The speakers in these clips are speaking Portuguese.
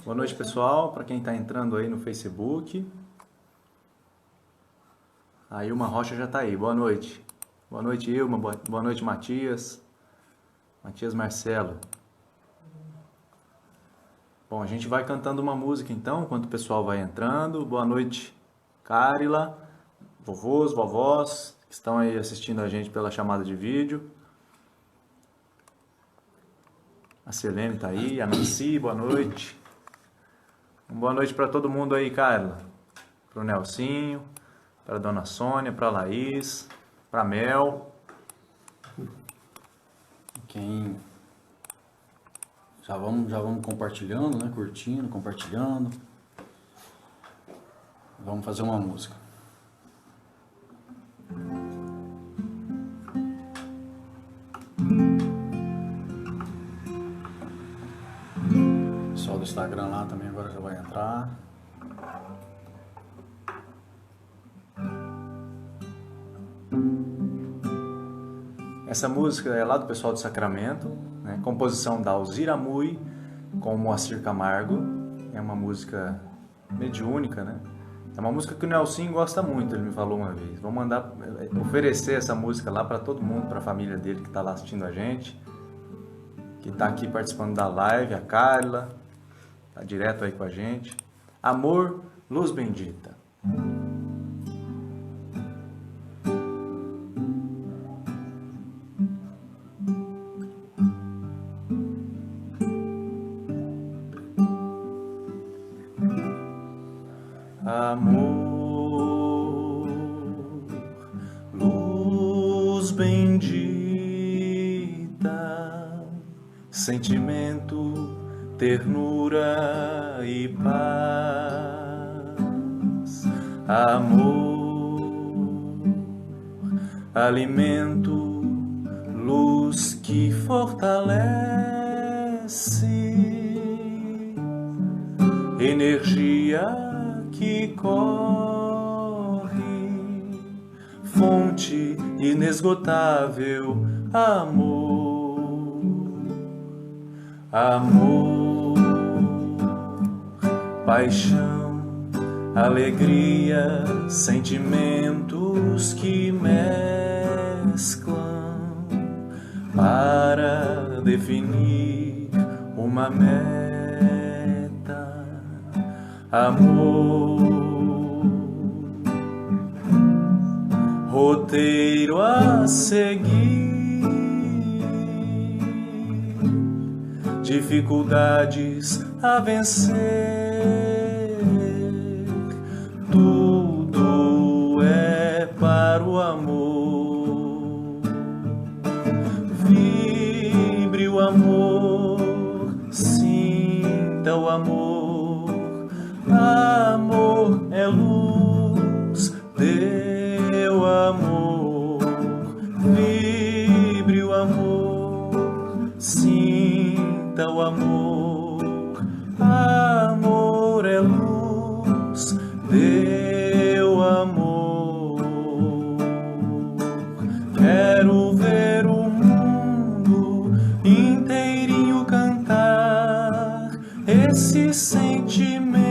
Boa noite, pessoal, para quem está entrando aí no Facebook. A Ilma Rocha já está aí, boa noite. Boa noite, Ilma, boa noite, Matias. Matias Marcelo. Bom, a gente vai cantando uma música então, enquanto o pessoal vai entrando. Boa noite, Carila, vovôs, vovós, que estão aí assistindo a gente pela chamada de vídeo. A Selene está aí, a Nancy, boa noite. Boa noite para todo mundo aí, Carla. Para o Nelsinho, para a Dona Sônia, para a Laís, para a Mel. Quem... Já vamos compartilhando, né? Curtindo, compartilhando. Vamos fazer uma música. O pessoal do Instagram lá também agora já vai entrar. Essa música é lá do pessoal do Sacramento, né? Composição da Alzira Mui com Moacir Camargo. É uma música mediúnica, né? É uma música que o Nelson gosta muito, ele me falou uma vez. Vou mandar oferecer essa música lá para todo mundo, para a família dele que está lá assistindo a gente, que está aqui participando da live, a Carla, está direto aí com a gente. Amor, luz bendita. Amor, luz bendita, sentimento, ternura e paz. Amor, alimento, luz que fortalece, energia que corre, fonte inesgotável, amor, amor, paixão, alegria, sentimentos que mesclam para definir uma meta. Amor, roteiro a seguir, dificuldades a vencer, tudo é para o amor. Vibre o amor, sinta o amor. Amor é luz, deu amor, vibre o amor, sinta o amor. Amor é luz, deu amor. Quero ver o mundo inteirinho cantar esse sentimento.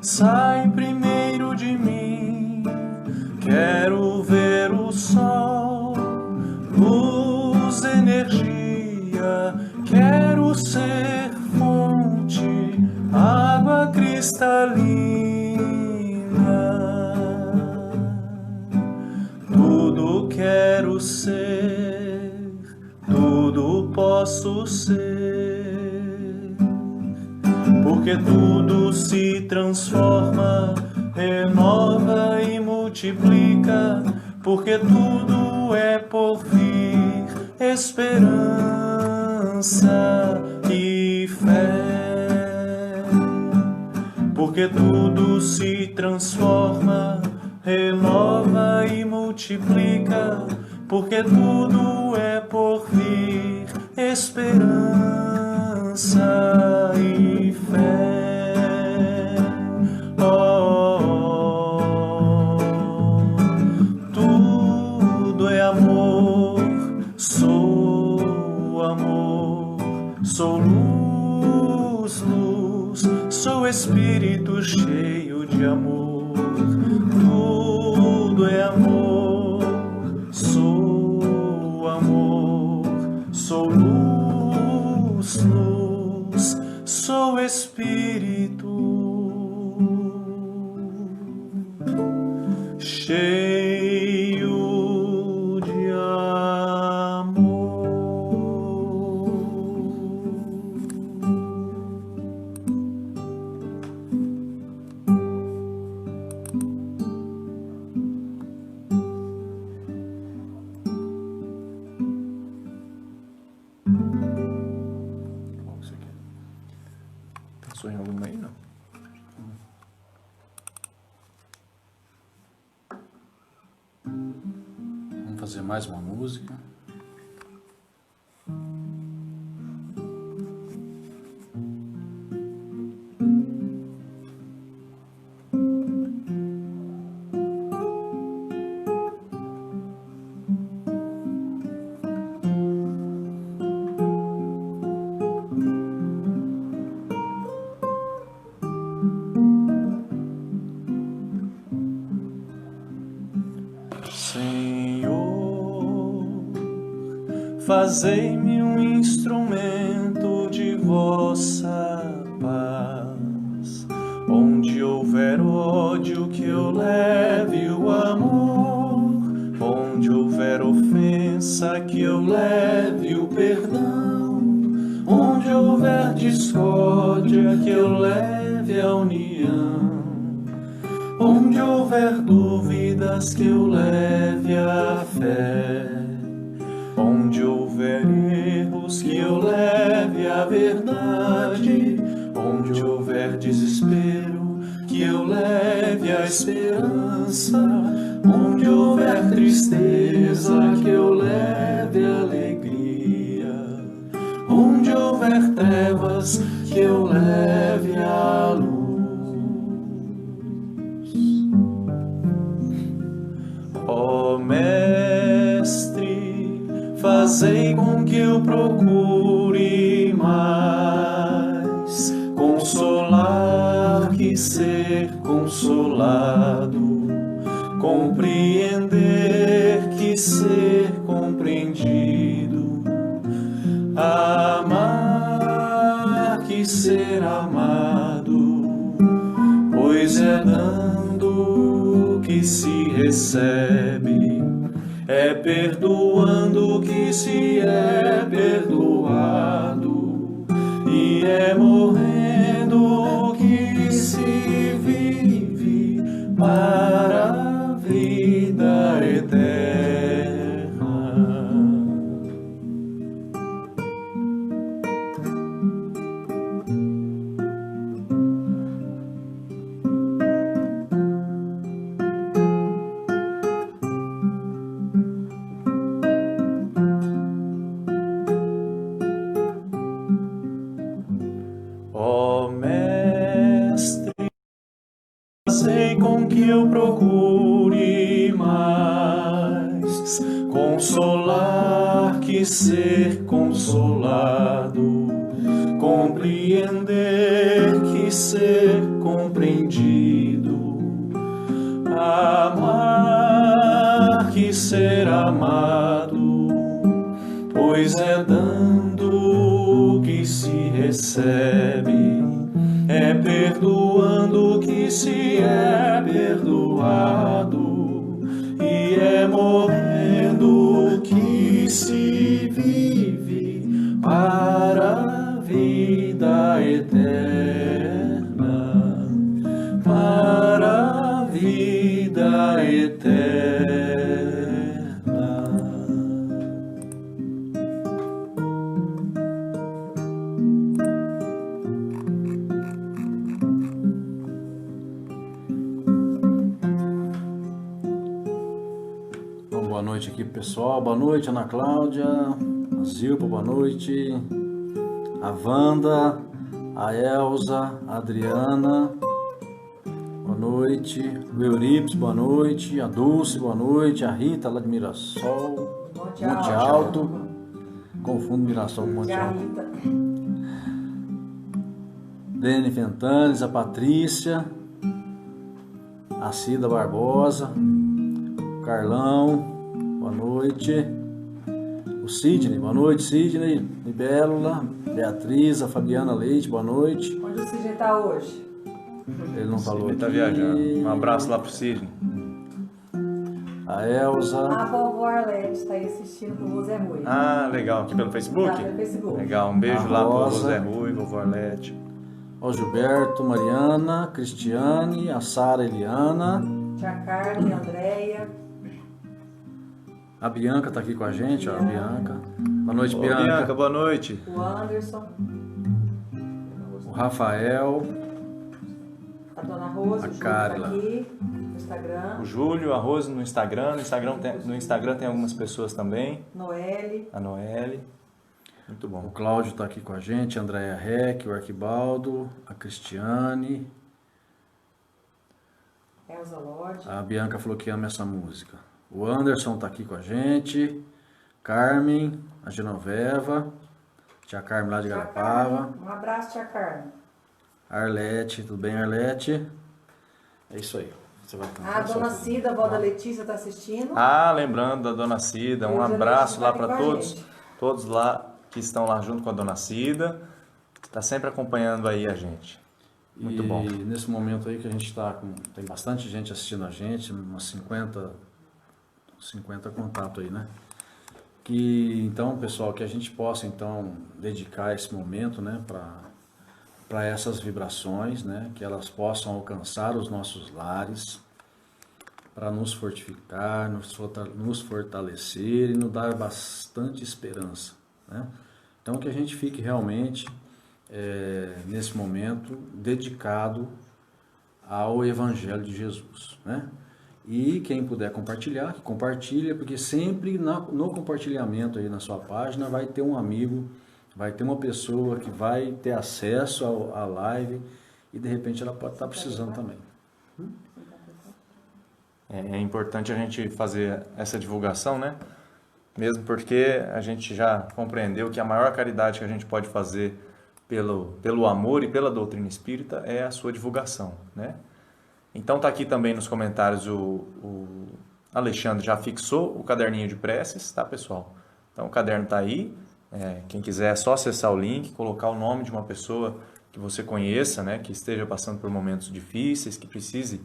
Sai primeiro de mim, quero ver o sol, luz, energia, quero ser fonte, água cristalina. Tudo quero ser, tudo posso ser, porque tudo se transforma, renova e multiplica, porque tudo é por vir, esperança e fé. Porque tudo se transforma, renova e multiplica, porque tudo é por vir, esperança e fé. Oh, tudo é amor, sou luz, luz. espírito cheio de amor, tudo é amor, sou luz, luz, sou espírito cheio de amor. Pensou em alguma aí, não? Vamos fazer mais uma música. Fazei-me um instrumento de vossa paz. Onde houver ódio, que eu leve o amor. Onde houver ofensa, que eu leve o perdão. Onde houver discórdia, que eu leve a união. Onde houver dúvidas, que eu leve a fé. Onde houver erros, que eu leve a verdade. Onde houver desespero, que eu leve a esperança. Onde houver tristeza, que eu leve a alegria. Onde houver trevas, que eu leve a luz. Ó Mestre, fazei com que eu procure mais consolar que ser consolado, compreender que ser compreendido, amar que ser amado, pois é dando que se recebe, é perdoando que se é perdoado, e é morrendo que se vive para a vida eterna. Ó Mestre, fazei com que eu procure mais consolar que ser consolado, compreender que ser compreendido, amar que ser amado, pois é dando que se recebe, é perdoando que se é perdoado, e é morrendo que se vive para a vida eterna, para a vida eterna. Boa noite aqui pessoal, boa noite Ana Cláudia, a Zilpa, boa noite, a Wanda, a Elza, a Adriana, boa noite, o Euripides, boa noite, a Dulce, boa noite, a Rita lá de Mirassol, Monte Alto, confundo Mirassol com Monte Alto. Dene Fentanes, a Patrícia, a Cida Barbosa, o Carlão, boa noite. O Sidney, boa noite, Sidney. Libélula, Beatriz, a Fabiana Leite, boa noite. Onde o Sidney está hoje? Ele não falou Ele aqui. tá viajando. Um abraço lá pro Sidney. A Elza. A vovó Arlete está aí assistindo com o Zé Rui. Ah, legal. Aqui pelo Facebook? Tá pelo Facebook. Legal. Um beijo A lá pro Rosa. Zé Rui, vovó Arlete. O Gilberto, Mariana, Cristiane, a Sara Eliana. Tia Carmen, Andréia. A Bianca tá aqui com a gente, ó. A Bianca. Boa noite, Ô, Bianca. Bianca, boa noite. O Anderson. O Rafael. A Dona Rosa. A O Júlio Carla. tá aqui no Instagram. O Júlio, a Rose no Instagram. No Instagram tem algumas pessoas também. Noelle. A Noelle. Muito O bom. Cláudio tá aqui com a gente. A Andréia Reck, o Arquibaldo. A Cristiane. Elza Lodge. A Bianca falou que ama essa música. O Anderson tá aqui com a gente. Carmen, a Genoveva. Tia Carmen lá de Tia Garapava. Carmen. Um abraço, Tia Carmen. Arlete, tudo bem, Arlete? É isso aí. Você vai cantar A Dona só. Cida, a avó da Letícia, está assistindo. Ah, lembrando da Dona Cida, um Rio de abraço Janeiro lá tá para aqui com a todos, gente. todos lá que estão lá junto com a Dona Cida. Está sempre acompanhando aí a gente. Muito e bom. nesse momento aí que a gente está com... Tem bastante gente assistindo a gente, umas 50 contatos aí, né? Que, então, pessoal, que a gente possa, então, dedicar esse momento, né, para essas vibrações, né? Que elas possam alcançar os nossos lares, para nos fortificar, nos fortalecer e nos dar bastante esperança, né? Então, que a gente fique realmente, nesse momento, dedicado ao Evangelho de Jesus, né? E quem puder compartilhar, que compartilha, porque sempre no compartilhamento aí na sua página vai ter um amigo, vai ter uma pessoa que vai ter acesso à live e de repente ela pode estar precisando também. É importante a gente fazer essa divulgação, né? Mesmo porque a gente já compreendeu que a maior caridade que a gente pode fazer pelo amor e pela doutrina espírita é a sua divulgação, né? Então tá aqui também nos comentários o Alexandre já fixou o caderninho de preces, tá, pessoal? Então o caderno tá aí, quem quiser é só acessar o link, colocar o nome de uma pessoa que você conheça, né, que esteja passando por momentos difíceis, que precise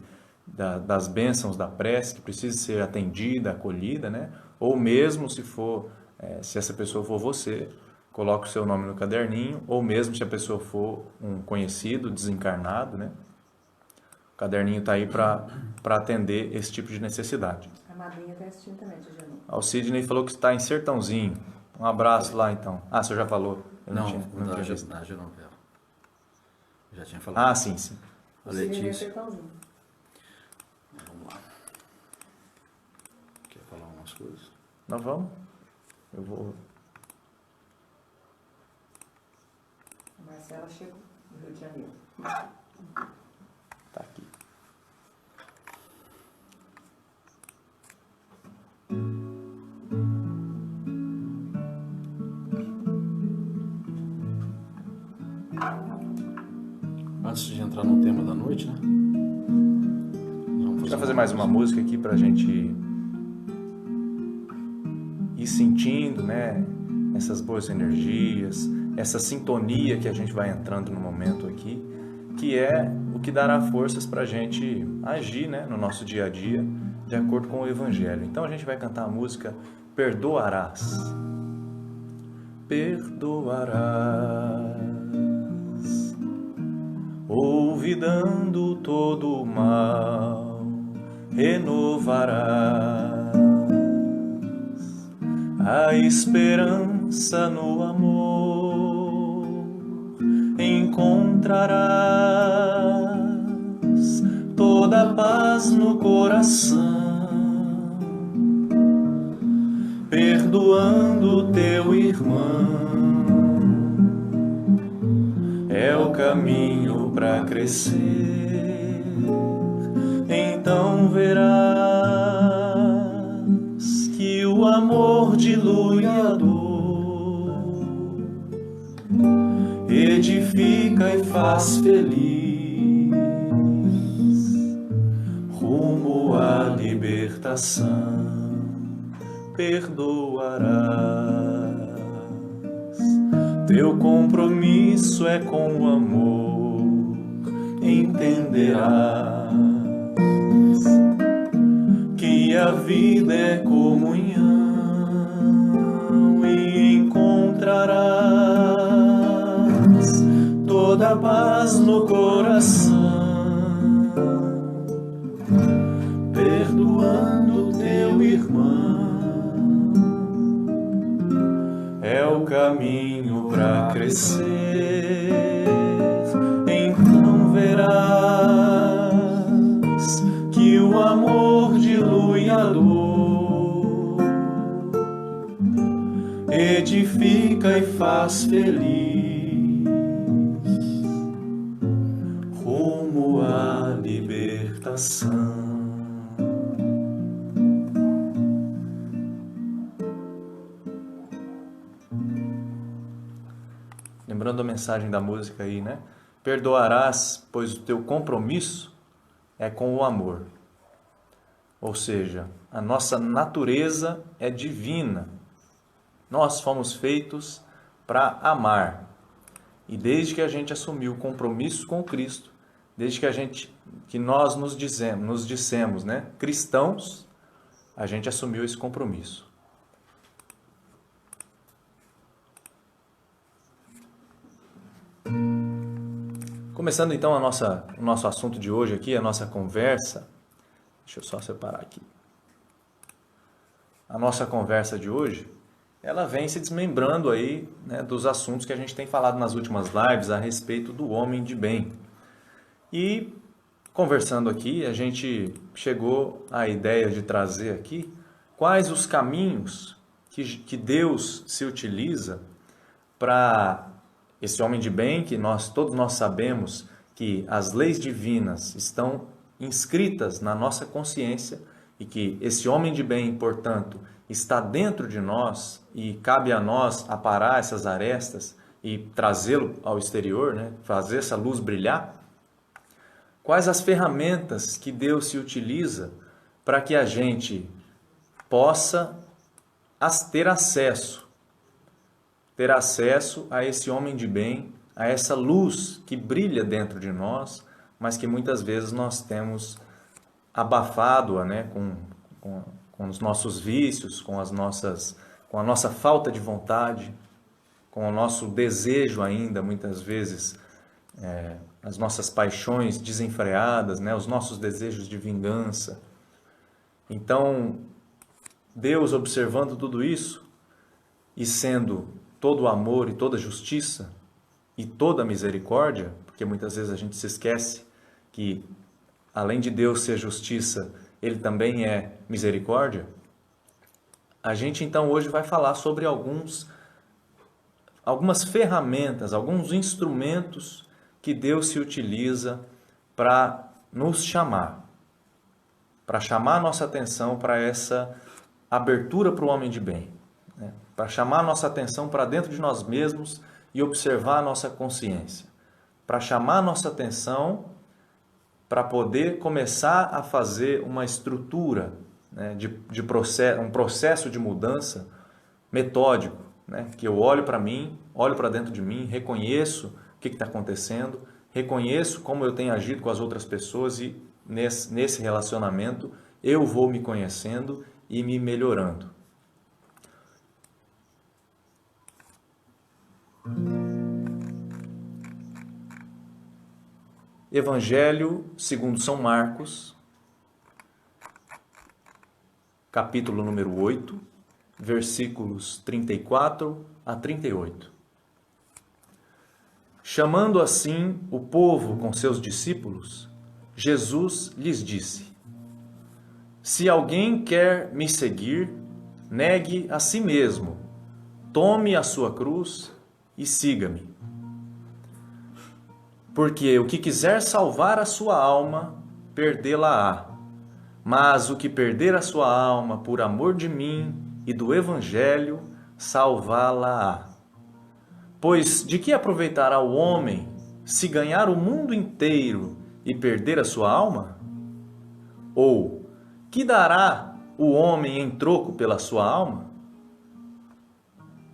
das bênçãos da prece, que precise ser atendida, acolhida, né? Ou mesmo se essa pessoa for você, coloque o seu nome no caderninho, ou mesmo se a pessoa for um conhecido, desencarnado, né? O caderninho está aí para atender esse tipo de necessidade. A madrinha está assistindo também, Tia Janu. O Sidney falou que está em Sertãozinho. Um abraço lá, então. Ah, você já falou? Eu Não, tinha da visto. Genoveva. Já tinha falado. Ah, sim, sim. A O Sidney vai Letícia. ser tãozinho. Vamos lá. Quer falar umas coisas? Nós vamos? Eu vou... A Marcela chegou do Rio de Janeiro. Tá aqui. Antes de entrar no tema da noite, né? A gente vai fazer mais uma música aqui pra gente ir sentindo, né, essas boas energias, essa sintonia que a gente vai entrando no momento aqui, que é o que dará forças pra gente agir, né, no nosso dia a dia, de acordo com o Evangelho. Então a gente vai cantar a música Perdoarás. Perdoarás, olvidando todo o mal, renovarás a esperança no amor, encontrarás toda a paz no coração, perdoando teu irmão. É o caminho para crescer, então verás que o amor dilui a dor, edifica edifica e faz feliz, rumo à libertação, perdoarás. Teu compromisso é com o amor, entenderás que a vida é comunhão e encontrarás toda a paz no coração, perdoando teu irmão. É o caminho para crescer, então verás que o amor dilui a dor, edifica e faz feliz, rumo à libertação. Lembrando a mensagem da música aí, né? Perdoarás, pois o teu compromisso é com o amor. Ou seja, a nossa natureza é divina. Nós fomos feitos para amar. E desde que a gente assumiu o compromisso com Cristo, desde que nós nos dissemos, né, cristãos, a gente assumiu esse compromisso. Começando então o nosso assunto de hoje aqui, a nossa conversa. Deixa eu só separar aqui. A nossa conversa de hoje, ela vem se desmembrando aí, né, dos assuntos que a gente tem falado nas últimas lives a respeito do homem de bem. E conversando aqui, a gente chegou à ideia de trazer aqui quais os caminhos que Deus se utiliza para esse homem de bem, que todos nós sabemos que as leis divinas estão inscritas na nossa consciência e que esse homem de bem, portanto, está dentro de nós e cabe a nós aparar essas arestas e trazê-lo ao exterior, né? Fazer essa luz brilhar. Quais as ferramentas que Deus se utiliza para que a gente possa ter acesso a esse homem de bem, a essa luz que brilha dentro de nós, mas que muitas vezes nós temos abafado-a, né, com os nossos vícios, com a nossa falta de vontade, com o nosso desejo ainda, muitas vezes, as nossas paixões desenfreadas, né, os nossos desejos de vingança. Então, Deus, observando tudo isso e sendo todo o amor e toda a justiça e toda a misericórdia, porque muitas vezes a gente se esquece que, além de Deus ser justiça, Ele também é misericórdia. A gente então hoje vai falar sobre algumas ferramentas, alguns instrumentos que Deus se utiliza para nos chamar, para chamar a nossa atenção para essa abertura para o homem de bem, né? Para chamar a nossa atenção para dentro de nós mesmos e observar a nossa consciência, para chamar a nossa atenção para poder começar a fazer uma estrutura, né, um processo de mudança metódico, né, que eu olho para mim, olho para dentro de mim, reconheço o que está acontecendo, reconheço como eu tenho agido com as outras pessoas e nesse relacionamento eu vou me conhecendo e me melhorando. Evangelho segundo São Marcos, capítulo número 8, versículos 34 a 38. Chamando assim o povo com seus discípulos, Jesus lhes disse: Se alguém quer me seguir, negue a si mesmo, tome a sua cruz e siga-me. Porque o que quiser salvar a sua alma, perdê-la-á. Mas o que perder a sua alma por amor de mim e do Evangelho, salvá-la-á. Pois de que aproveitará o homem se ganhar o mundo inteiro e perder a sua alma? Ou, que dará o homem em troco pela sua alma?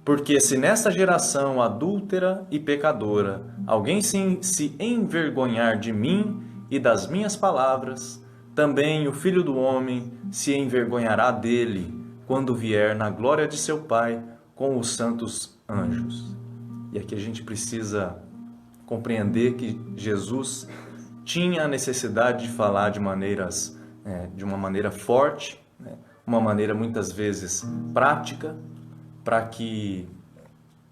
Porque se nesta geração adúltera e pecadora alguém se envergonhar de mim e das minhas palavras, também o Filho do Homem se envergonhará dele quando vier na glória de seu Pai com os santos anjos. E aqui a gente precisa compreender que Jesus tinha a necessidade de falar de uma maneira forte, né? Uma maneira muitas vezes prática, para que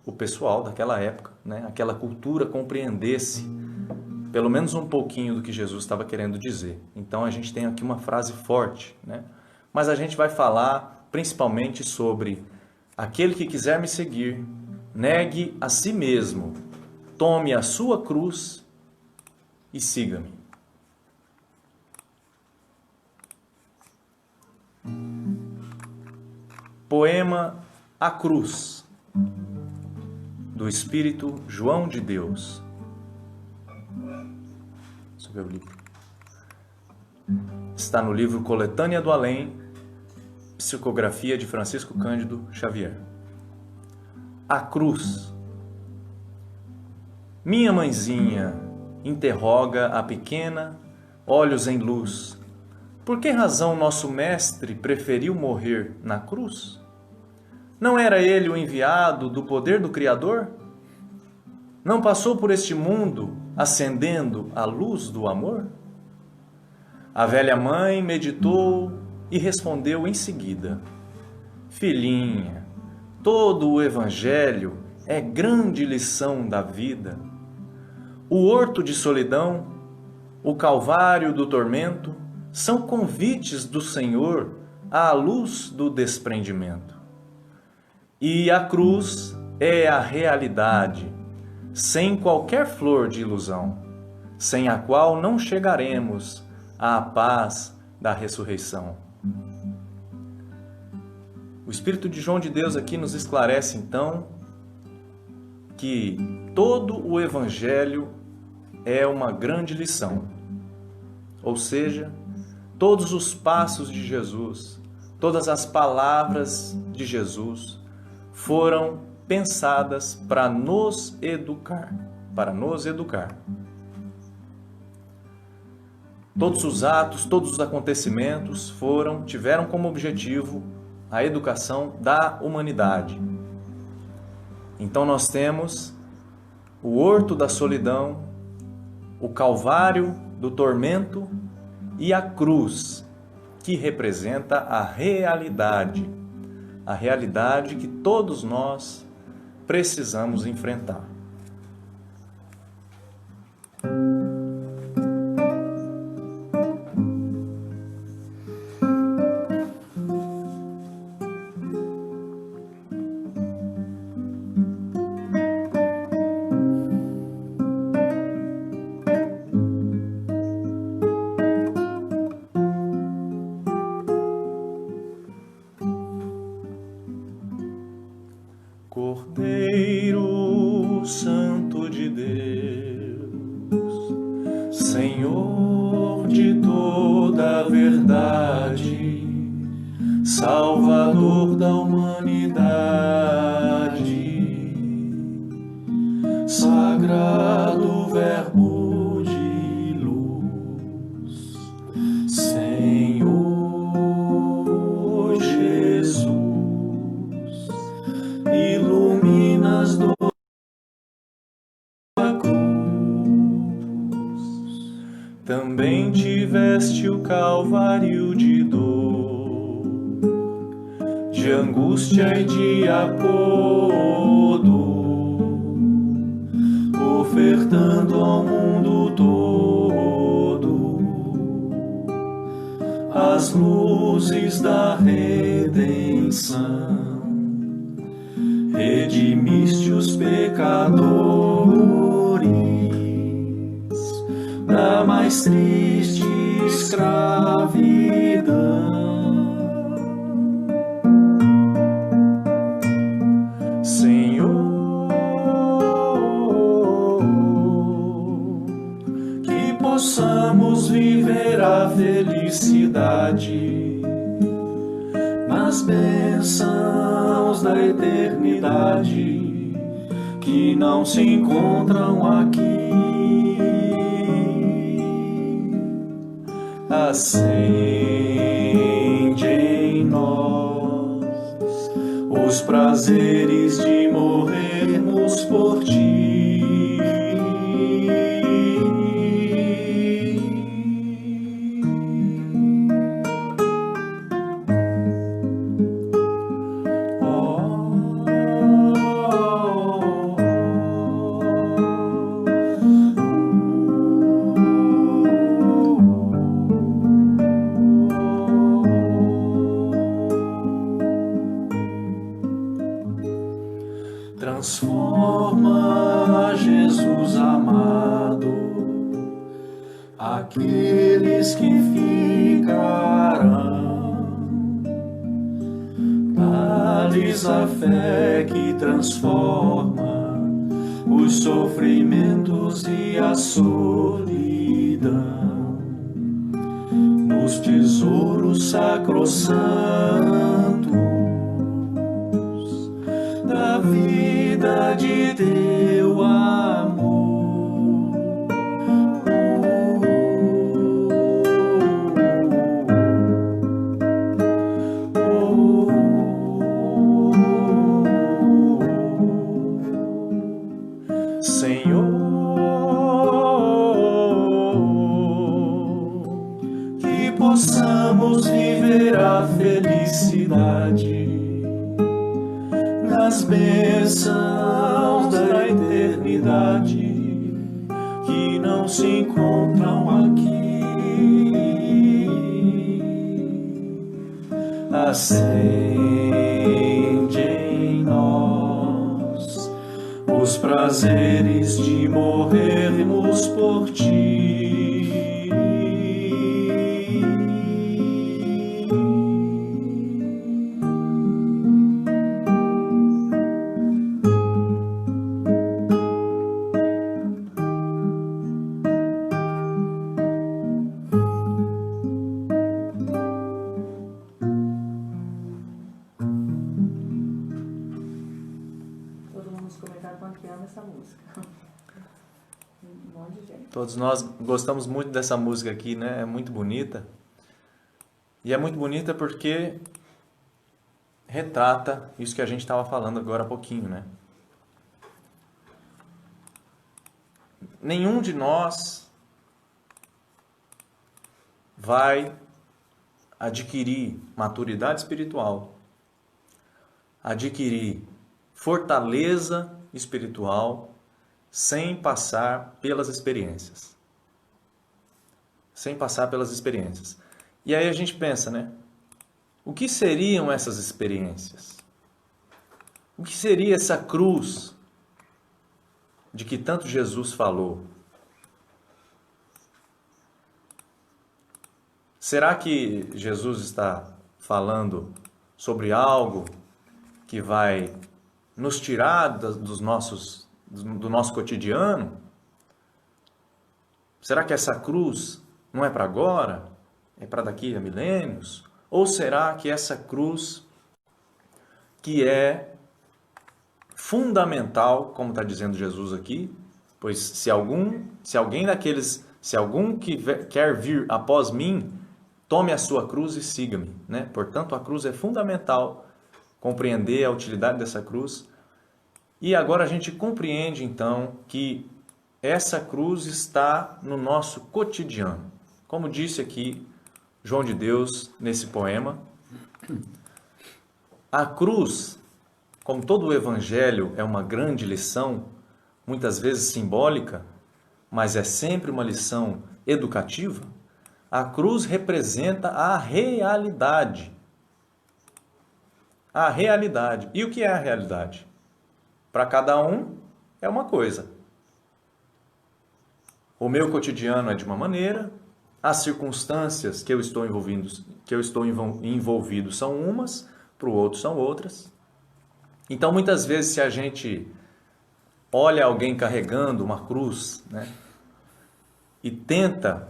o pessoal daquela época, né, aquela cultura compreendesse pelo menos um pouquinho do que Jesus estava querendo dizer. Então a gente tem aqui uma frase forte, né? Mas a gente vai falar principalmente sobre aquele que quiser me seguir, negue a si mesmo, tome a sua cruz e siga-me. Poema A Cruz, do Espírito João de Deus. Deixa eu ver o livro. Está no livro Coletânea do Além, psicografia de Francisco Cândido Xavier. A cruz. Minha mãezinha interroga a pequena, olhos em luz. Por que razão nosso mestre preferiu morrer na cruz? Não era ele o enviado do poder do Criador? Não passou por este mundo acendendo a luz do amor? A velha mãe meditou e respondeu em seguida: Filhinha, todo o Evangelho é grande lição da vida. O horto de solidão, o calvário do tormento, são convites do Senhor à luz do desprendimento. E a cruz é a realidade, sem qualquer flor de ilusão, sem a qual não chegaremos à paz da ressurreição. O Espírito de João de Deus aqui nos esclarece, então, que todo o Evangelho é uma grande lição. Ou seja, todos os passos de Jesus, todas as palavras de Jesus foram pensadas para nos educar, Todos os atos, todos os acontecimentos tiveram como objetivo a educação da humanidade. Então nós temos o horto da solidão, o calvário do tormento e a cruz, que representa a realidade que todos nós precisamos enfrentar. Cordeiro Santo de Deus, Senhor de toda a verdade, Salvador da humanidade, Sagrado Verbo de luz, Senhor Jesus, iluminas do a cruz. Também tiveste o calvário de dor, de angústia e de apodo, ofertando ao mundo todo as luzes da redenção. Redimiste os pecadores da mais triste escravidão. Senhor, possamos viver a felicidade nas bênçãos da eternidade que não se encontram aqui. Acende em nós os prazeres de morrermos por ti. Transforma, Jesus amado, aqueles que ficarão. Dá-lhes a fé que transforma os sofrimentos e a solidão nos tesouros sacrossantos da vida de teu amor. Senhor, que possamos viver a felicidade nas bênçãos da eternidade que não se encontram aqui. Acende em nós os prazeres de morrermos por ti. Essa música. Um monte de gente. Todos nós gostamos muito dessa música aqui, né? É muito bonita. E é muito bonita porque retrata isso que a gente estava falando agora há pouquinho, né? Nenhum de nós vai adquirir maturidade espiritual, adquirir fortaleza espiritual sem passar pelas experiências. Sem passar pelas experiências. E aí a gente pensa, né? O que seriam essas experiências? O que seria essa cruz de que tanto Jesus falou? Será que Jesus está falando sobre algo que vai nos tirar do nosso cotidiano? Será que essa cruz não é para agora? É para daqui a milênios? Ou será que essa cruz, que é fundamental, como está dizendo Jesus aqui, pois se algum que quer vir após mim, tome a sua cruz e siga-me, né? Portanto, a cruz é fundamental, compreender a utilidade dessa cruz. E agora a gente compreende, então, que essa cruz está no nosso cotidiano. Como disse aqui João de Deus nesse poema, a cruz, como todo o Evangelho é uma grande lição, muitas vezes simbólica, mas é sempre uma lição educativa, a cruz representa a realidade. A realidade. E o que é a realidade? Para cada um é uma coisa. O meu cotidiano é de uma maneira, as circunstâncias que eu estou envolvido são umas, para o outro são outras. Então, muitas vezes, se a gente olha alguém carregando uma cruz, né, e tenta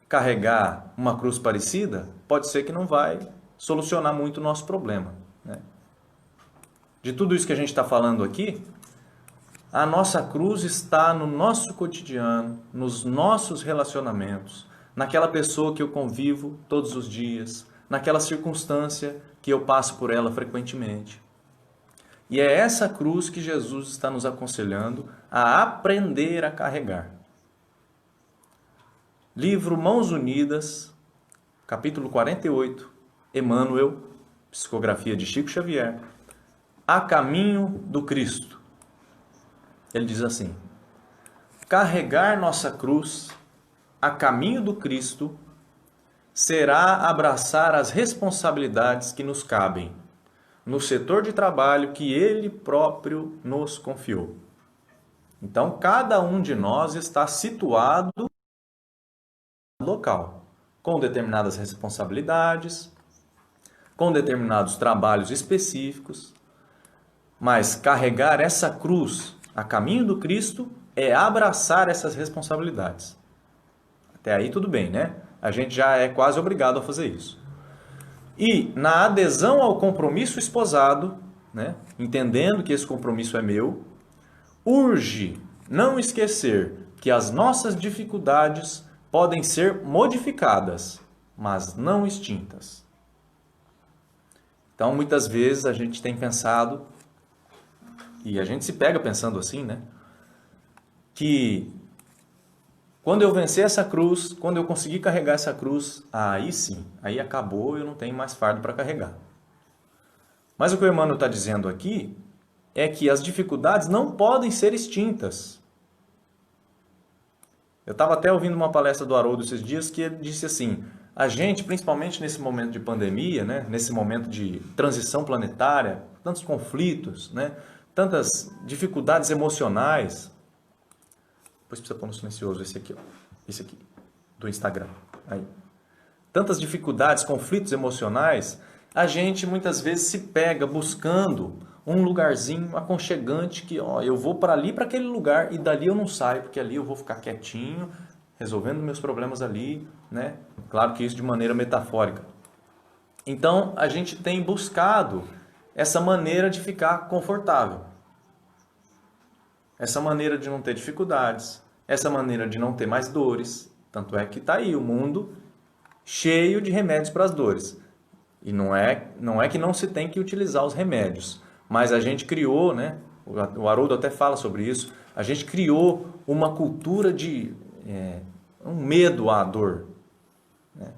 carregar uma cruz parecida, pode ser que não vai solucionar muito o nosso problema, né? De tudo isso que a gente está falando aqui, a nossa cruz está no nosso cotidiano, nos nossos relacionamentos, naquela pessoa que eu convivo todos os dias, naquela circunstância que eu passo por ela frequentemente. E é essa cruz que Jesus está nos aconselhando a aprender a carregar. Livro Mãos Unidas, capítulo 48, Emmanuel, psicografia de Chico Xavier, A Caminho do Cristo. Ele diz assim: carregar nossa cruz a caminho do Cristo será abraçar as responsabilidades que nos cabem no setor de trabalho que Ele próprio nos confiou. Então, cada um de nós está situado no local, com determinadas responsabilidades, com determinados trabalhos específicos, mas carregar essa cruz a caminho do Cristo é abraçar essas responsabilidades. Até aí tudo bem, né? A gente já é quase obrigado a fazer isso. E na adesão ao compromisso esposado, né, entendendo que esse compromisso é meu, urge não esquecer que as nossas dificuldades podem ser modificadas, mas não extintas. Então, muitas vezes a gente tem pensado, e a gente se pega pensando assim, né, que quando eu vencer essa cruz, quando eu conseguir carregar essa cruz, aí sim, aí acabou, eu não tenho mais fardo para carregar. Mas o que o Emmanuel está dizendo aqui é que as dificuldades não podem ser extintas. Eu estava até ouvindo uma palestra do Haroldo esses dias que ele disse assim, a gente, principalmente nesse momento de pandemia, né, nesse momento de transição planetária, tantos conflitos, né, tantas dificuldades emocionais. Depois precisa pôr no silencioso esse aqui, ó. Esse aqui, do Instagram. Aí. Tantas dificuldades, conflitos emocionais, a gente muitas vezes se pega buscando um lugarzinho aconchegante que, ó, eu vou para ali, para aquele lugar, e dali eu não saio, porque ali eu vou ficar quietinho, resolvendo meus problemas ali, né? Claro que isso de maneira metafórica. Então, a gente tem buscado essa maneira de ficar confortável. Essa maneira de não ter dificuldades, essa maneira de não ter mais dores. Tanto é que está aí o mundo cheio de remédios para as dores. E não é que não se tem que utilizar os remédios, mas a gente criou, né? O Haroldo até fala sobre isso, a gente criou uma cultura de um medo à dor. Né?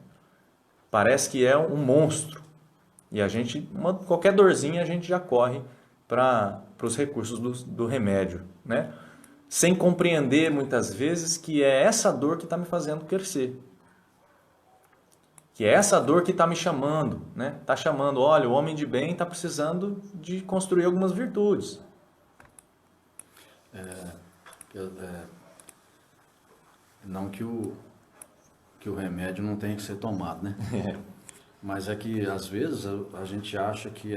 Parece que é um monstro. E a gente, qualquer dorzinha, a gente já corre para os recursos do remédio, né? Sem compreender muitas vezes que é essa dor que está me fazendo crescer. Que é essa dor que está me chamando, né? Está chamando, olha, o homem de bem está precisando de construir algumas virtudes. Não que o remédio não tenha que ser tomado, né? Mas é que às vezes a gente acha que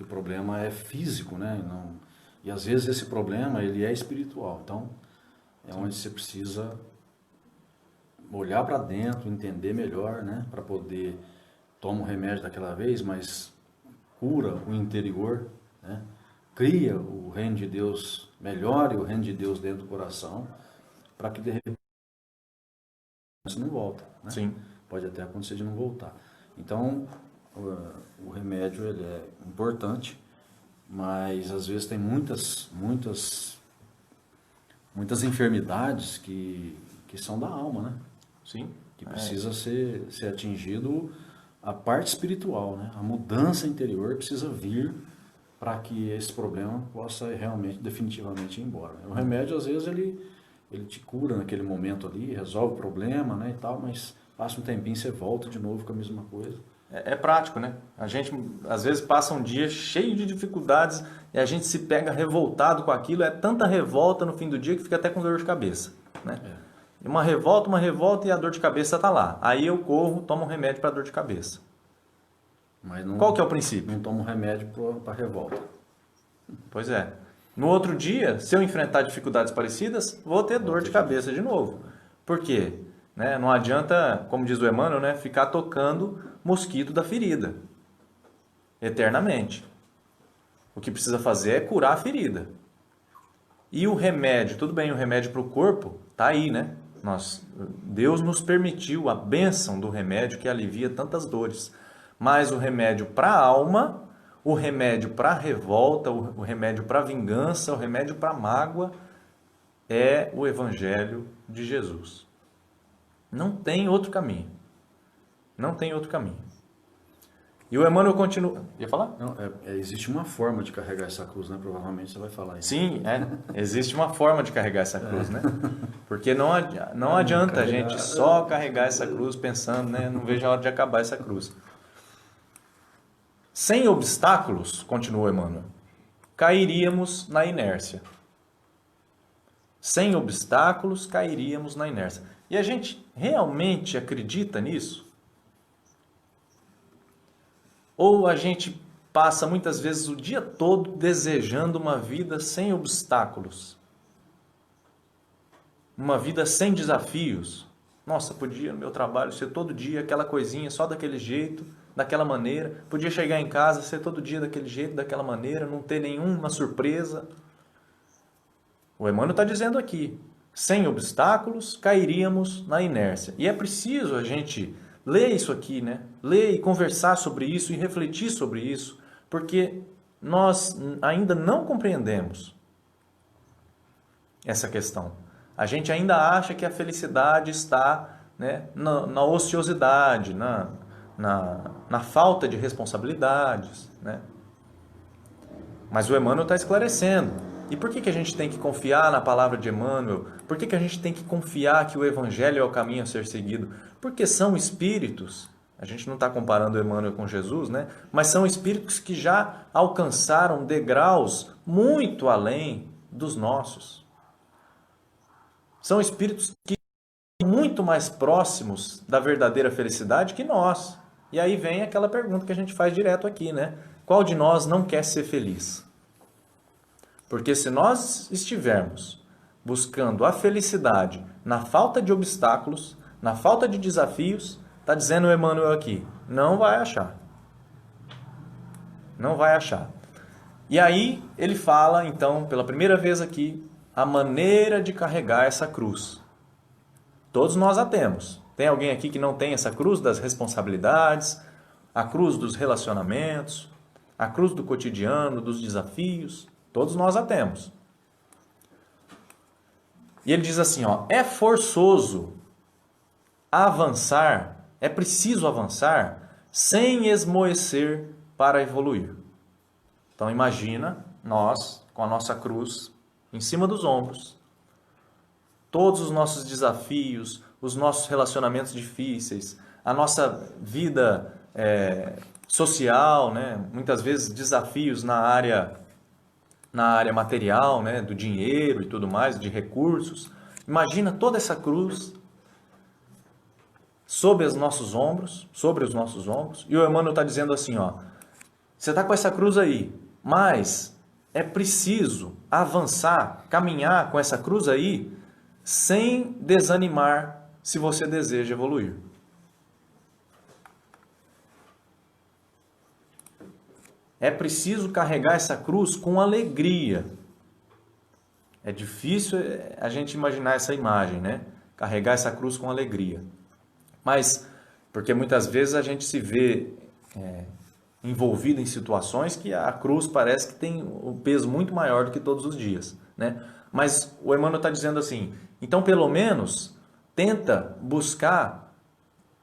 o problema é físico, né? E às vezes esse problema ele é espiritual. Então é onde você precisa olhar para dentro, entender melhor, né? Para poder tomar o remédio daquela vez, mas cura o interior, né? Cria o reino de Deus, melhore o reino de Deus dentro do coração, para que de repente isso não volta, né? Sim. Pode até acontecer de não voltar. Então, o remédio ele é importante, mas às vezes tem muitas enfermidades que são da alma, né? Sim. Que precisa ser atingido a parte espiritual, né? A mudança interior precisa vir para que esse problema possa realmente, definitivamente ir embora. O remédio, às vezes, ele te cura naquele momento ali, resolve o problema, né, e tal, mas passa um tempinho e você volta de novo com a mesma coisa. É prático, né? A gente, às vezes, passa um dia cheio de dificuldades e a gente se pega revoltado com aquilo. É tanta revolta no fim do dia que fica até com dor de cabeça, né? Uma revolta e a dor de cabeça está lá. Aí eu corro, tomo um remédio para dor de cabeça. Mas não, qual que é o princípio? Não tomo remédio para revolta. Pois é. No outro dia, se eu enfrentar dificuldades parecidas, vou ter dor de cabeça de novo. Por quê? Né? Não adianta, como diz o Emmanuel, né, ficar tocando mosquito da ferida eternamente. O que precisa fazer é curar a ferida. E o remédio, tudo bem, o remédio para o corpo está aí, né? Deus nos permitiu a bênção do remédio que alivia tantas dores. Mas o remédio para a alma, o remédio para a revolta, o remédio para a vingança, o remédio para a mágoa é o Evangelho de Jesus. Não tem outro caminho. Não tem outro caminho. E o Emmanuel continua... Ia falar? Não, existe uma forma de carregar essa cruz, né? Provavelmente você vai falar isso. Sim, existe uma forma de carregar essa cruz, né? Porque não adianta a gente só carregar essa cruz pensando, né? Não vejo a hora de acabar essa cruz. Sem obstáculos, continua Emmanuel, cairíamos na inércia. Sem obstáculos, cairíamos na inércia. E a gente realmente acredita nisso? Ou a gente passa muitas vezes o dia todo desejando uma vida sem obstáculos? Uma vida sem desafios? Nossa, podia no meu trabalho ser todo dia aquela coisinha só daquele jeito, daquela maneira. Podia chegar em casa ser todo dia daquele jeito, daquela maneira, não ter nenhuma surpresa. O Emmanuel está dizendo aqui, sem obstáculos, cairíamos na inércia. E é preciso a gente ler isso aqui, né? Ler e conversar sobre isso e refletir sobre isso, porque nós ainda não compreendemos essa questão. A gente ainda acha que a felicidade está, né, na ociosidade, na falta de responsabilidades, né? Mas o Emmanuel está esclarecendo. E por que a gente tem que confiar na palavra de Emmanuel? Por que a gente tem que confiar que o Evangelho é o caminho a ser seguido? Porque são espíritos, a gente não está comparando o Emmanuel com Jesus, né? Mas são espíritos que já alcançaram degraus muito além dos nossos. São espíritos que são muito mais próximos da verdadeira felicidade que nós. E aí vem aquela pergunta que a gente faz direto aqui, né? Qual de nós não quer ser feliz? Porque se nós estivermos buscando a felicidade na falta de obstáculos, na falta de desafios, está dizendo o Emmanuel aqui, não vai achar. Não vai achar. E aí ele fala, então, pela primeira vez aqui, a maneira de carregar essa cruz. Todos nós a temos. Tem alguém aqui que não tem essa cruz das responsabilidades, a cruz dos relacionamentos, a cruz do cotidiano, dos desafios? Todos nós a temos. E ele diz assim, ó, é forçoso avançar, é preciso avançar sem esmoecer para evoluir. Então imagina nós com a nossa cruz em cima dos ombros, todos os nossos desafios, os nossos relacionamentos difíceis, a nossa vida social, né? Muitas vezes desafios na área material, né, do dinheiro e tudo mais, de recursos. Imagina toda essa cruz sobre os nossos ombros, e o Emmanuel está dizendo assim, ó, você está com essa cruz aí, mas é preciso avançar, caminhar com essa cruz aí, sem desanimar se você deseja evoluir. É preciso carregar essa cruz com alegria. É difícil a gente imaginar essa imagem, né? Carregar essa cruz com alegria. Mas, porque muitas vezes a gente se vê envolvido em situações que a cruz parece que tem um peso muito maior do que todos os dias, né? Mas o Emmanuel está dizendo assim, então pelo menos tenta buscar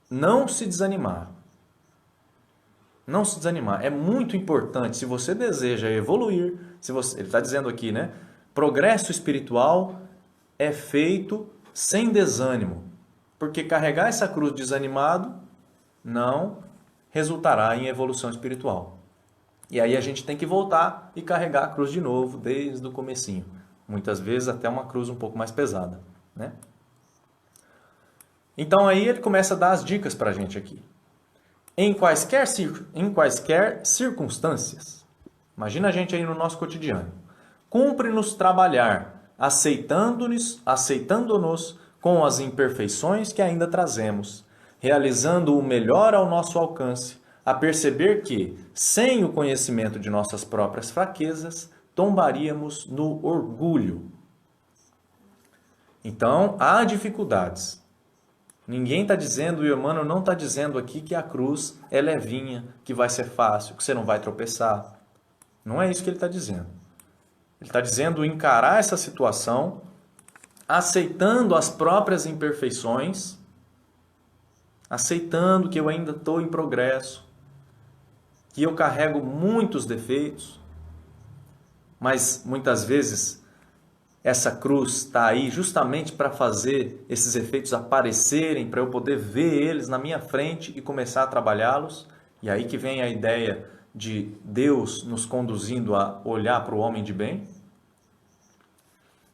não se desanimar. Não se desanimar. É muito importante, se você deseja evoluir, ele está dizendo aqui, né? Progresso espiritual é feito sem desânimo. Porque carregar essa cruz desanimado não resultará em evolução espiritual. E aí a gente tem que voltar e carregar a cruz de novo, desde o comecinho. Muitas vezes até uma cruz um pouco mais pesada, né? Então aí ele começa a dar as dicas para a gente aqui. Em quaisquer circunstâncias, imagina a gente aí no nosso cotidiano, cumpre-nos trabalhar, aceitando-nos com as imperfeições que ainda trazemos, realizando o melhor ao nosso alcance, a perceber que, sem o conhecimento de nossas próprias fraquezas, tombaríamos no orgulho. Então, há dificuldades. Ninguém está dizendo, o Emmanuel não está dizendo aqui que a cruz é levinha, que vai ser fácil, que você não vai tropeçar. Não é isso que ele está dizendo. Ele está dizendo encarar essa situação, aceitando as próprias imperfeições, aceitando que eu ainda estou em progresso, que eu carrego muitos defeitos, mas muitas vezes essa cruz está aí justamente para fazer esses efeitos aparecerem, para eu poder ver eles na minha frente e começar a trabalhá-los. E aí que vem a ideia de Deus nos conduzindo a olhar para o homem de bem.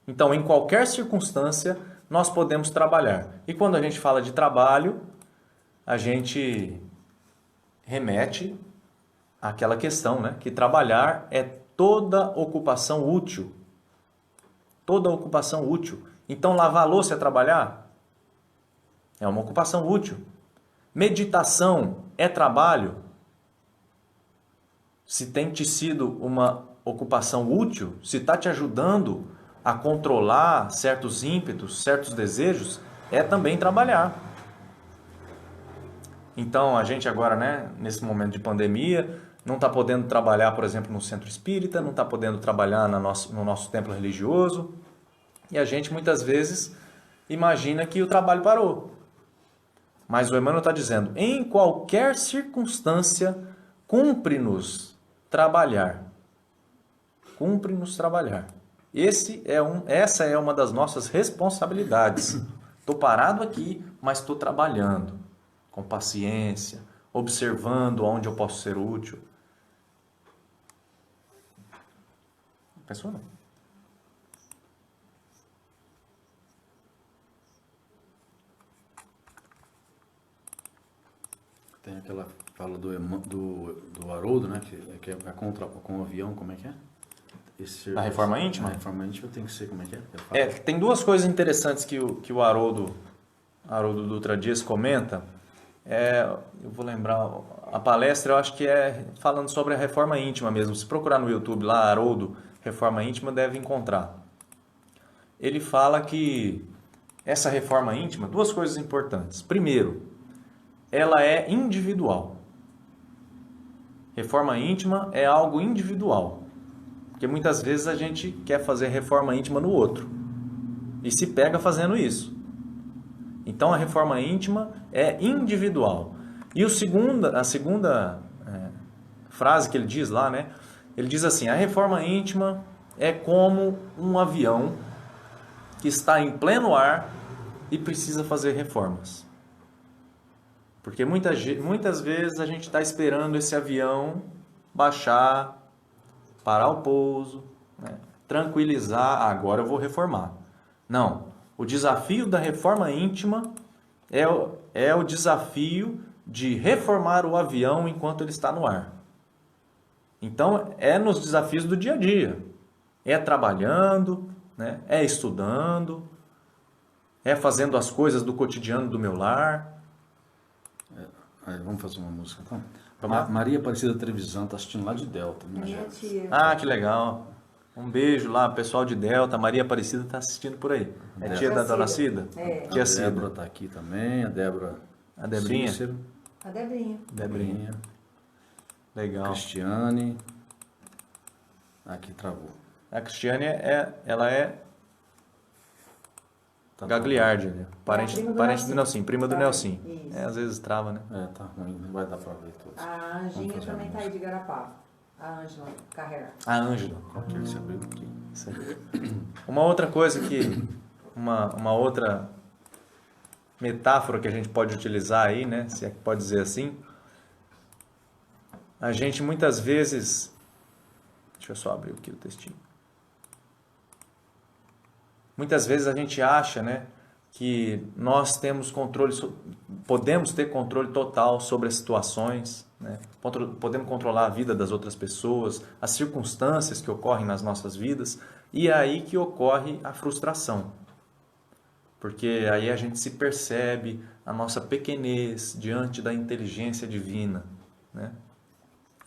Então, em qualquer circunstância, nós podemos trabalhar. E quando a gente fala de trabalho, a gente remete àquela questão, né? Que trabalhar é toda ocupação útil. Toda ocupação útil. Então, lavar a louça é trabalhar? É uma ocupação útil. Meditação é trabalho? Se tem te sido uma ocupação útil, se está te ajudando a controlar certos ímpetos, certos desejos, é também trabalhar. Então, a gente agora, né, nesse momento de pandemia, não está podendo trabalhar, por exemplo, no centro espírita, não está podendo trabalhar no nosso templo religioso. E a gente, muitas vezes, imagina que o trabalho parou. Mas o Emmanuel está dizendo, em qualquer circunstância, cumpre-nos trabalhar. Cumpre-nos trabalhar. Essa é uma das nossas responsabilidades. Estou parado aqui, mas estou trabalhando com paciência, observando onde eu posso ser útil. Pensou não? Tem aquela fala do Haroldo, né? Que é com o avião, como é que é? Na reforma íntima? Na reforma íntima tem que ser, como é que é? Tem duas coisas interessantes que o Haroldo Dutra Dias comenta. Eu vou lembrar, a palestra eu acho que é falando sobre a reforma íntima mesmo. Se procurar no YouTube lá, Haroldo, reforma íntima, deve encontrar. Ele fala que essa reforma íntima, duas coisas importantes. Primeiro, ela é individual. Reforma íntima é algo individual. Porque muitas vezes a gente quer fazer reforma íntima no outro. E se pega fazendo isso. Então a reforma íntima é individual. E a segunda frase que ele diz lá, né? Ele diz assim, a reforma íntima é como um avião que está em pleno ar e precisa fazer reformas. Porque muitas vezes a gente está esperando esse avião baixar, parar o pouso, né? Tranquilizar, agora eu vou reformar. Não, o desafio da reforma íntima é o desafio de reformar o avião enquanto ele está no ar. Então, é nos desafios do dia a dia. É trabalhando, né? É estudando, é fazendo as coisas do cotidiano do meu lar. Vamos fazer uma música então? Maria Aparecida Trevisan está assistindo lá de Delta. Minha tia. Ah, que legal. Um beijo lá, pessoal de Delta. Maria Aparecida está assistindo por aí. É tia da Dona Cida? É. Tia A Cida. Débora está aqui também, a Débora. A Debrinha? Cícero, A Debrinha. Debrinha. Legal. Cristiane. Aqui travou. A Cristiane, ela é Tá Gagliardi, né? Parente prima do do Nelson. Nelson, prima do Tá, Nelson. isso. Às vezes trava, né? Tá ruim, não vai dar pra ver todos. A Vamos Anjinha fazer também uma tá aí de Garapá. A Ângela Carrera. A Ângela. Qual que é esse abriu aqui? Uma outra coisa que... Uma outra metáfora que a gente pode utilizar aí, né? Se é que pode dizer assim. A gente muitas vezes... Deixa eu só abrir aqui o textinho. Muitas vezes a gente acha, né, que nós temos controle, podemos ter controle total sobre as situações, né? Podemos controlar a vida das outras pessoas, as circunstâncias que ocorrem nas nossas vidas, e é aí que ocorre a frustração. porque aí a gente se percebe a nossa pequenez diante da inteligência divina, né?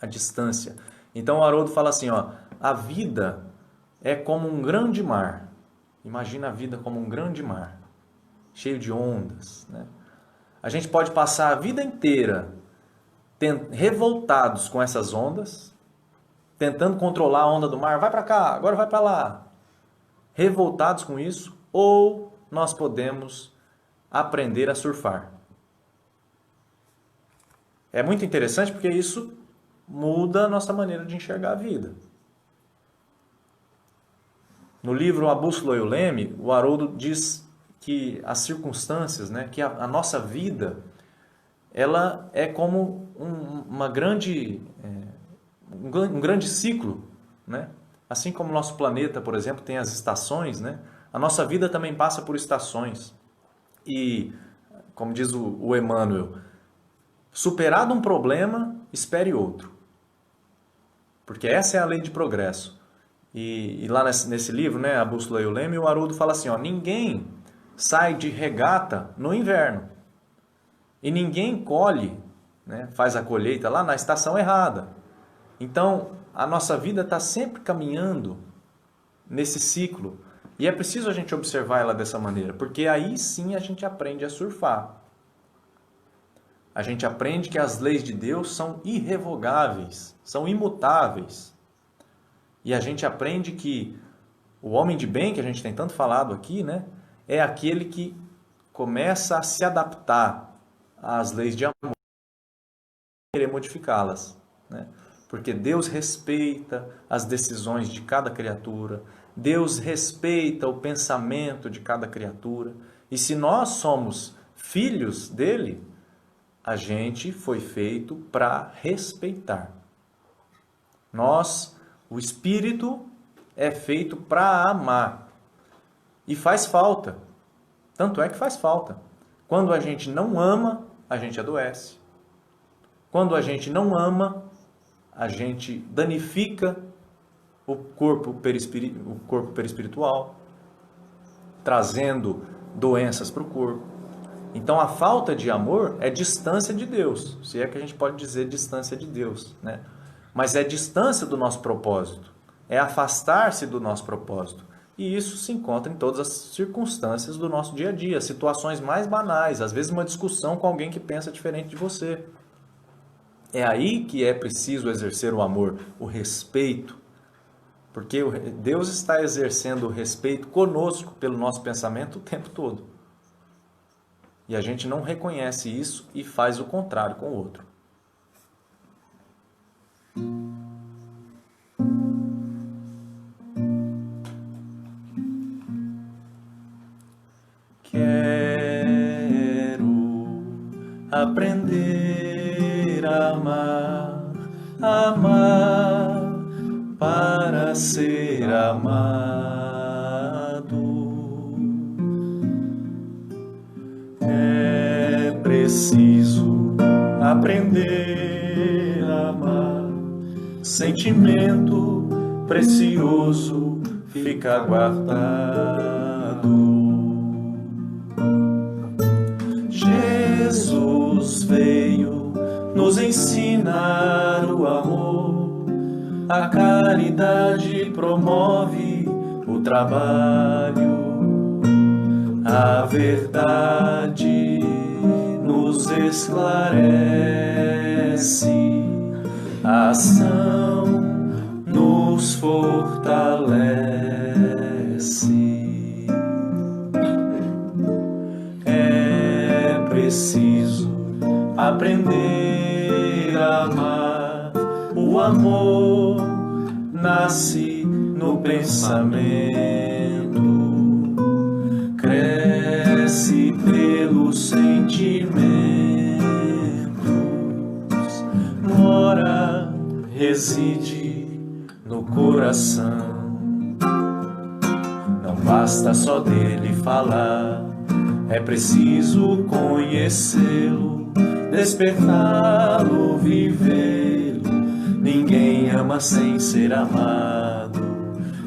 A distância. Então o Haroldo fala assim, ó, a vida é como um grande mar. Imagina a vida como um grande mar, cheio de ondas, né? A gente pode passar a vida inteira revoltados com essas ondas, tentando controlar a onda do mar, vai para cá, agora vai para lá, revoltados com isso, ou nós podemos aprender a surfar. É muito interessante porque isso muda a nossa maneira de enxergar a vida. No livro A Bússola e o Leme, o Haroldo diz que as circunstâncias, né, que a nossa vida, ela é como um grande ciclo, né? Assim como o nosso planeta, por exemplo, tem as estações, né? A nossa vida também passa por estações. E, como diz o Emmanuel, superado um problema, espere outro. Porque essa é a lei de progresso. E lá nesse livro, né, A Bússola e o Leme, o Haroldo fala assim, ó, ninguém sai de regata no inverno. E ninguém colhe, né, faz a colheita lá na estação errada. Então, a nossa vida está sempre caminhando nesse ciclo. E é preciso a gente observar ela dessa maneira, porque aí sim a gente aprende a surfar. A gente aprende que as leis de Deus são irrevogáveis, são imutáveis. E a gente aprende que o homem de bem, que a gente tem tanto falado aqui, né, é aquele que começa a se adaptar às leis de amor e querer modificá-las, né? Porque Deus respeita as decisões de cada criatura, Deus respeita o pensamento de cada criatura. E se nós somos filhos dele, a gente foi feito para respeitar. O Espírito é feito para amar. E faz falta. Tanto é que faz falta. Quando a gente não ama, a gente adoece. Quando a gente não ama, a gente danifica o corpo perispiritual, trazendo doenças para o corpo. Então a falta de amor é distância de Deus, se é que a gente pode dizer distância de Deus, né? Mas é distância do nosso propósito, é afastar-se do nosso propósito. E isso se encontra em todas as circunstâncias do nosso dia a dia, situações mais banais, às vezes uma discussão com alguém que pensa diferente de você. É aí que é preciso exercer o amor, o respeito, porque Deus está exercendo o respeito conosco pelo nosso pensamento o tempo todo. E a gente não reconhece isso e faz o contrário com o outro. Quero aprender a amar para ser amado. É preciso aprender a amar, sentimento precioso fica guardado. Jesus veio nos ensinar o amor, a caridade promove o trabalho, a verdade nos esclarece, a ação nos fortalece. É preciso aprender a amar. O amor nasce no pensamento, cresce pelos sentimentos, mora, reside no coração. Não basta só dele falar, é preciso conhecê-lo, despertá-lo, vivê-lo. Ninguém ama sem ser amado.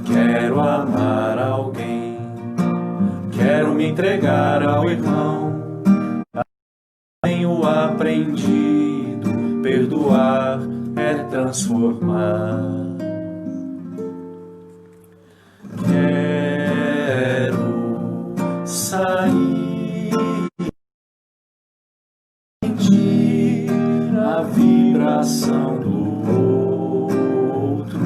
Quero amar alguém, quero quero me entregar ao irmão. Tenho aprendido, perdoar é transformar. Quero sair, sentir a vibração do outro.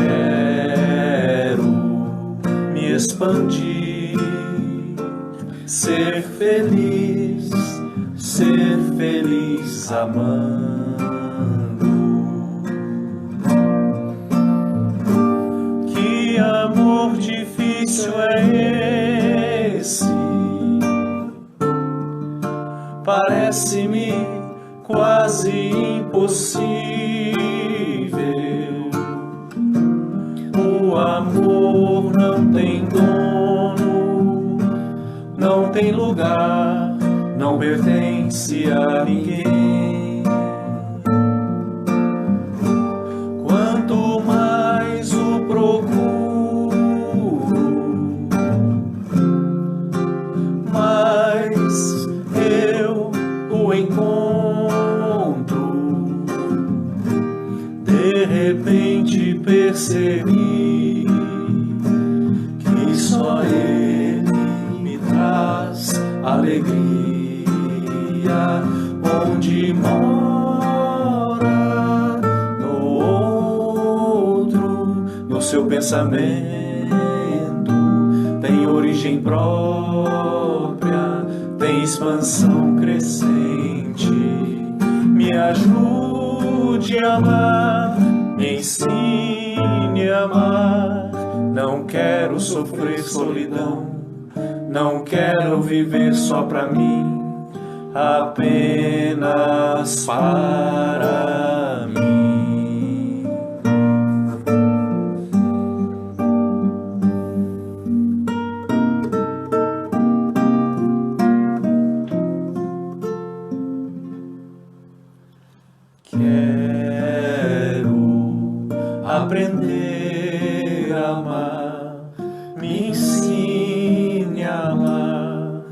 Quero me expandir, ser feliz amando. Que amor difícil é esse? Parece-me quase impossível. O amor não tem dono, não tem lugar, não pertence a ninguém. Quanto mais o procuro, mais eu o encontro. De repente percebi que só ele me traz alegria. Onde mora no outro, no seu pensamento, tem origem própria, tem expansão crescente. Me ajude a amar, me ensine a amar. Não quero sofrer solidão, não quero viver só pra mim, apenas para mim. Quero aprender a amar, me ensine a amar,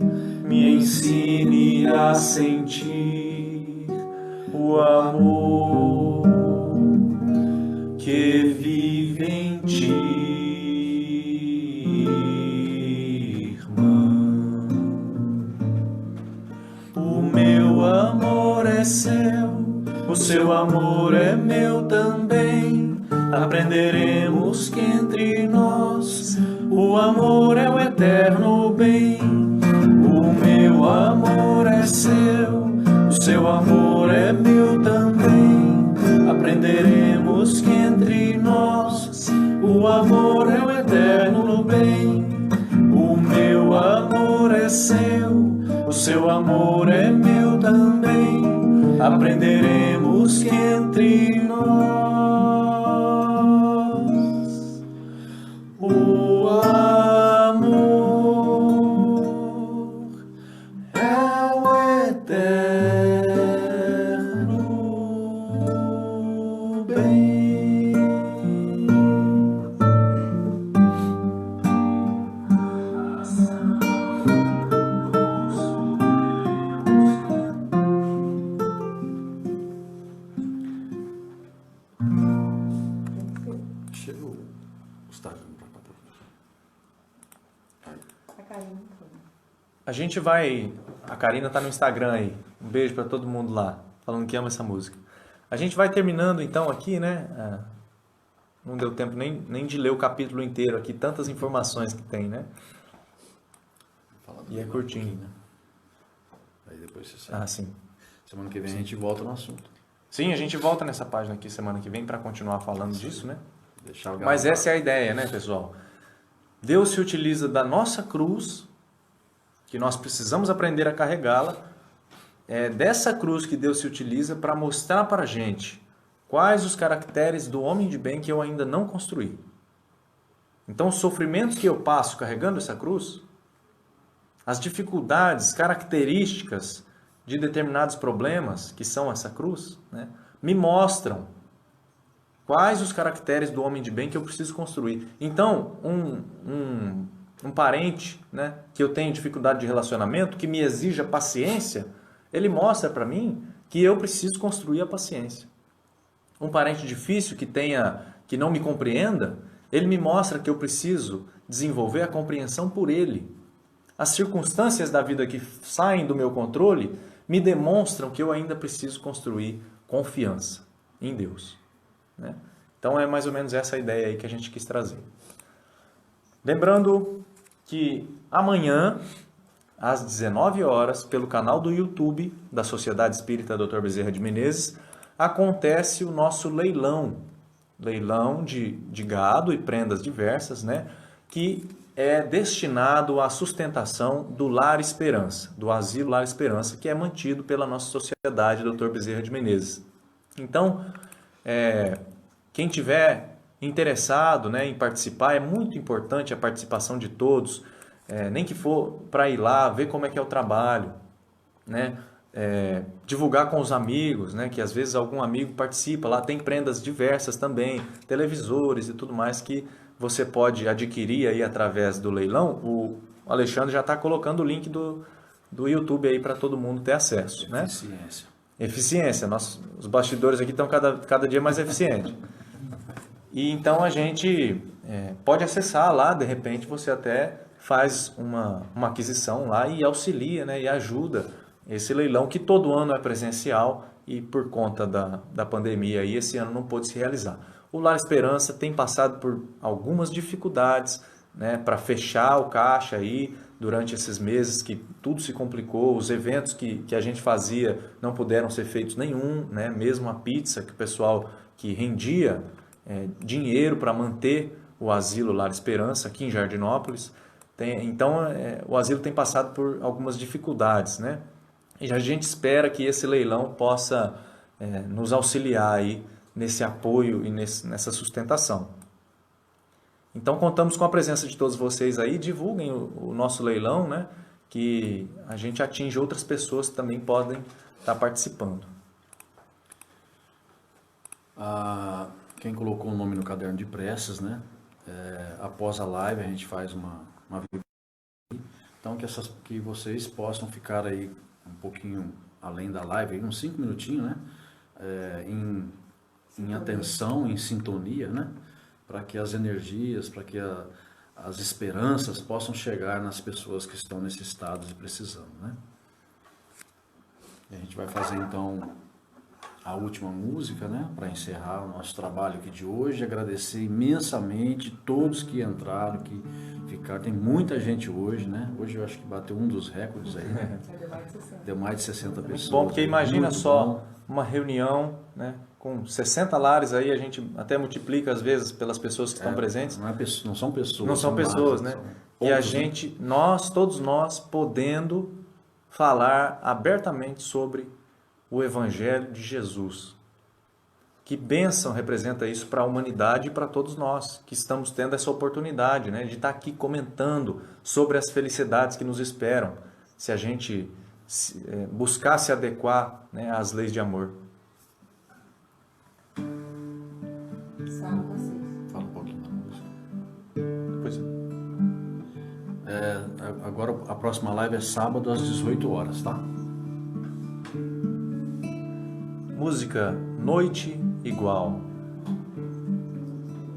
me ensine a sentir o amor que vive em ti, irmã. O meu amor é seu, o seu amor é meu também. Aprenderemos que entre nós o amor é o eterno bem. O meu amor é seu, o seu amor é meu também. Aprenderemos que entre nós o amor é o eterno bem. O meu amor é seu, o seu amor é meu também. Aprenderemos que entre nós o amor é o eterno bem. Chegou o Instagram pra cá. A Karina foi. A gente vai... A Karina tá no Instagram aí. Um beijo pra todo mundo lá, falando que ama essa música. A gente vai terminando então aqui, né? Não deu tempo nem de ler o capítulo inteiro aqui, tantas informações que tem, né? E é curtinho, né? Aí depois você sabe. Ah, sim. Semana que vem a gente volta no assunto. Sim, a gente volta nessa página aqui semana que vem para continuar falando disso, né? Deixar o Mas essa é a ideia, né, pessoal? Deus se utiliza da nossa cruz, que nós precisamos aprender a carregá-la. É dessa cruz que Deus se utiliza para mostrar para a gente quais os caracteres do homem de bem que eu ainda não construí. Então, os sofrimentos que eu passo carregando essa cruz, as dificuldades, características de determinados problemas que são essa cruz, né, me mostram quais os caracteres do homem de bem que eu preciso construir. Então, um um parente, né, que eu tenho dificuldade de relacionamento, que me exija paciência, ele mostra para mim que eu preciso construir a paciência. Um parente difícil que não me compreenda, ele me mostra que eu preciso desenvolver a compreensão por ele. As circunstâncias da vida que saem do meu controle me demonstram que eu ainda preciso construir confiança em Deus, né? Então é mais ou menos essa ideia aí que a gente quis trazer. Lembrando que amanhã, às 19 horas, pelo canal do YouTube da Sociedade Espírita Dr. Bezerra de Menezes, acontece o nosso leilão de gado e prendas diversas, né, que é destinado à sustentação do Lar Esperança, do Asilo Lar Esperança, que é mantido pela nossa Sociedade Dr. Bezerra de Menezes. Então, quem tiver interessado, né, em participar, é muito importante a participação de todos, nem que for para ir lá, ver como é que é o trabalho, né? Divulgar com os amigos, né? Que às vezes algum amigo participa, lá tem prendas diversas também, televisores e tudo mais que você pode adquirir aí através do leilão. O Alexandre já está colocando o link do YouTube aí para todo mundo ter acesso, né? Eficiência. Os bastidores aqui estão cada dia mais eficientes. E então a gente pode acessar lá, de repente você até faz uma aquisição lá e auxilia, né, e ajuda esse leilão que todo ano é presencial e por conta da pandemia aí, esse ano não pôde se realizar. O Lar Esperança tem passado por algumas dificuldades, né, para fechar o caixa aí durante esses meses que tudo se complicou, os eventos que a gente fazia não puderam ser feitos nenhum, né, mesmo a pizza que o pessoal que rendia dinheiro para manter o Asilo Lar Esperança aqui em Jardinópolis. Então, o asilo tem passado por algumas dificuldades, né? E a gente espera que esse leilão possa nos auxiliar aí nesse apoio e nessa sustentação. Então, contamos com a presença de todos vocês aí, divulguem o nosso leilão, né? Que a gente atinge outras pessoas que também podem estar participando. Quem colocou o nome no caderno de preces, né? Após a live a gente faz uma então que vocês possam ficar aí um pouquinho além da live, aí, uns 5 minutinhos, né? Em atenção, em sintonia, né? Para que as energias, para que as esperanças possam chegar nas pessoas que estão necessitadas e precisando, né? E a gente vai fazer então a última música, né, para encerrar o nosso trabalho aqui de hoje. Agradecer imensamente todos que entraram, que ficaram. Tem muita gente hoje, né? Hoje eu acho que bateu um dos recordes aí, né? Deu mais de 60 pessoas. Muito bom, porque imagina só uma reunião, né, com 60 lares aí, a gente até multiplica às vezes pelas pessoas que estão presentes. Não são pessoas. Não são pessoas, né? E a gente, todos nós, podendo falar abertamente sobre o Evangelho de Jesus. Que bênção representa isso para a humanidade e para todos nós, que estamos tendo essa oportunidade, né, de estar aqui comentando sobre as felicidades que nos esperam, se a gente buscar se adequar, né, às leis de amor. Fala um pouquinho da música. Pois Agora a próxima live é sábado às 18 horas, tá? Música Noite Igual.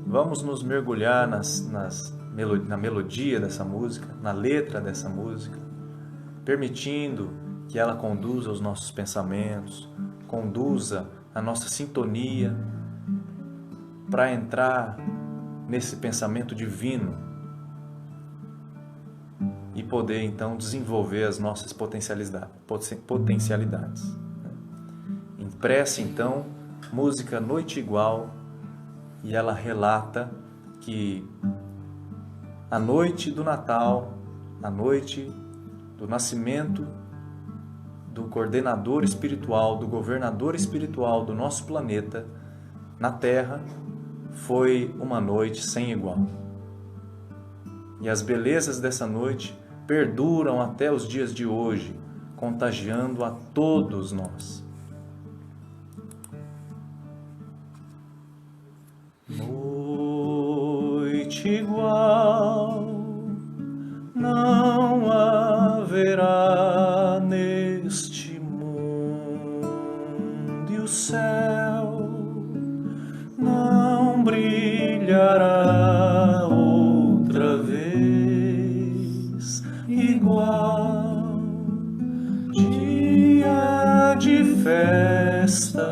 Vamos nos mergulhar na melodia dessa música, na letra dessa música, permitindo que ela conduza os nossos pensamentos, conduza a nossa sintonia para entrar nesse pensamento divino e poder então desenvolver as nossas potencialidades. Prece, então, música Noite Igual, e ela relata que a noite do Natal, a noite do nascimento do coordenador espiritual, do governador espiritual do nosso planeta, na Terra, foi uma noite sem igual. E as belezas dessa noite perduram até os dias de hoje, contagiando a todos nós. Noite igual este mundo e o céu não brilhará outra vez igual. Dia de festa,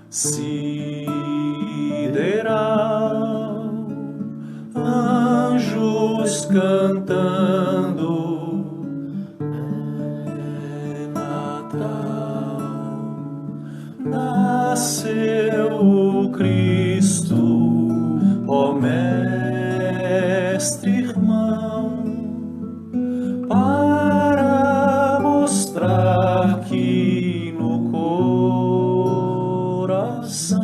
sideral, anjos cantando, é Natal, nasceu o Cristo, ó Mestre irmão, para mostrar que no coração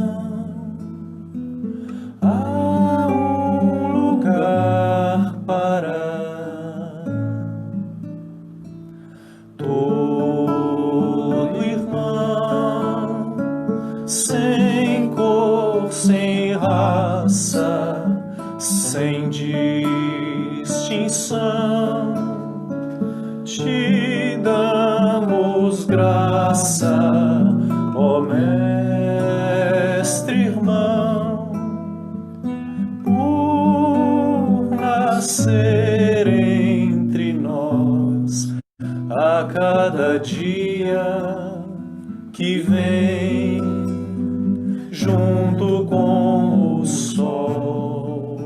há um lugar para todo irmão, sem cor, sem raça, sem distinção. Te damos graça, ó Mestre irmão, por nascer entre nós a cada dia que vem, junto com o sol,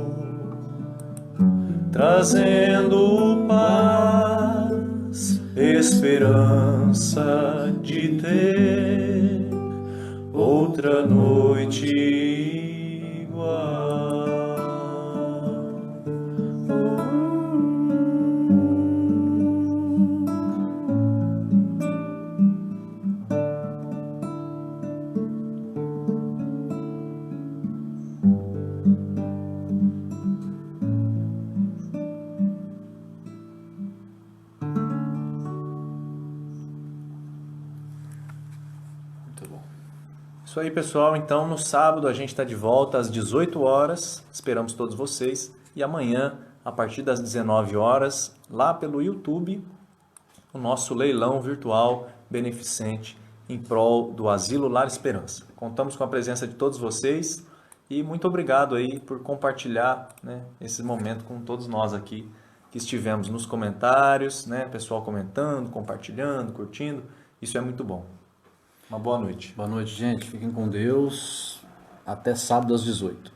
trazendo paz, esperança de ter outra noite igual. Isso aí, pessoal. Então, no sábado a gente está de volta às 18 horas. Esperamos todos vocês. E amanhã, a partir das 19 horas, lá pelo YouTube, o nosso leilão virtual beneficente em prol do Asilo Lar Esperança. Contamos com a presença de todos vocês e muito obrigado aí por compartilhar, né, esse momento com todos nós aqui que estivemos nos comentários, né, pessoal comentando, compartilhando, curtindo. Isso é muito bom. Uma boa noite. Boa noite, gente. Fiquem com Deus. Até sábado às 18.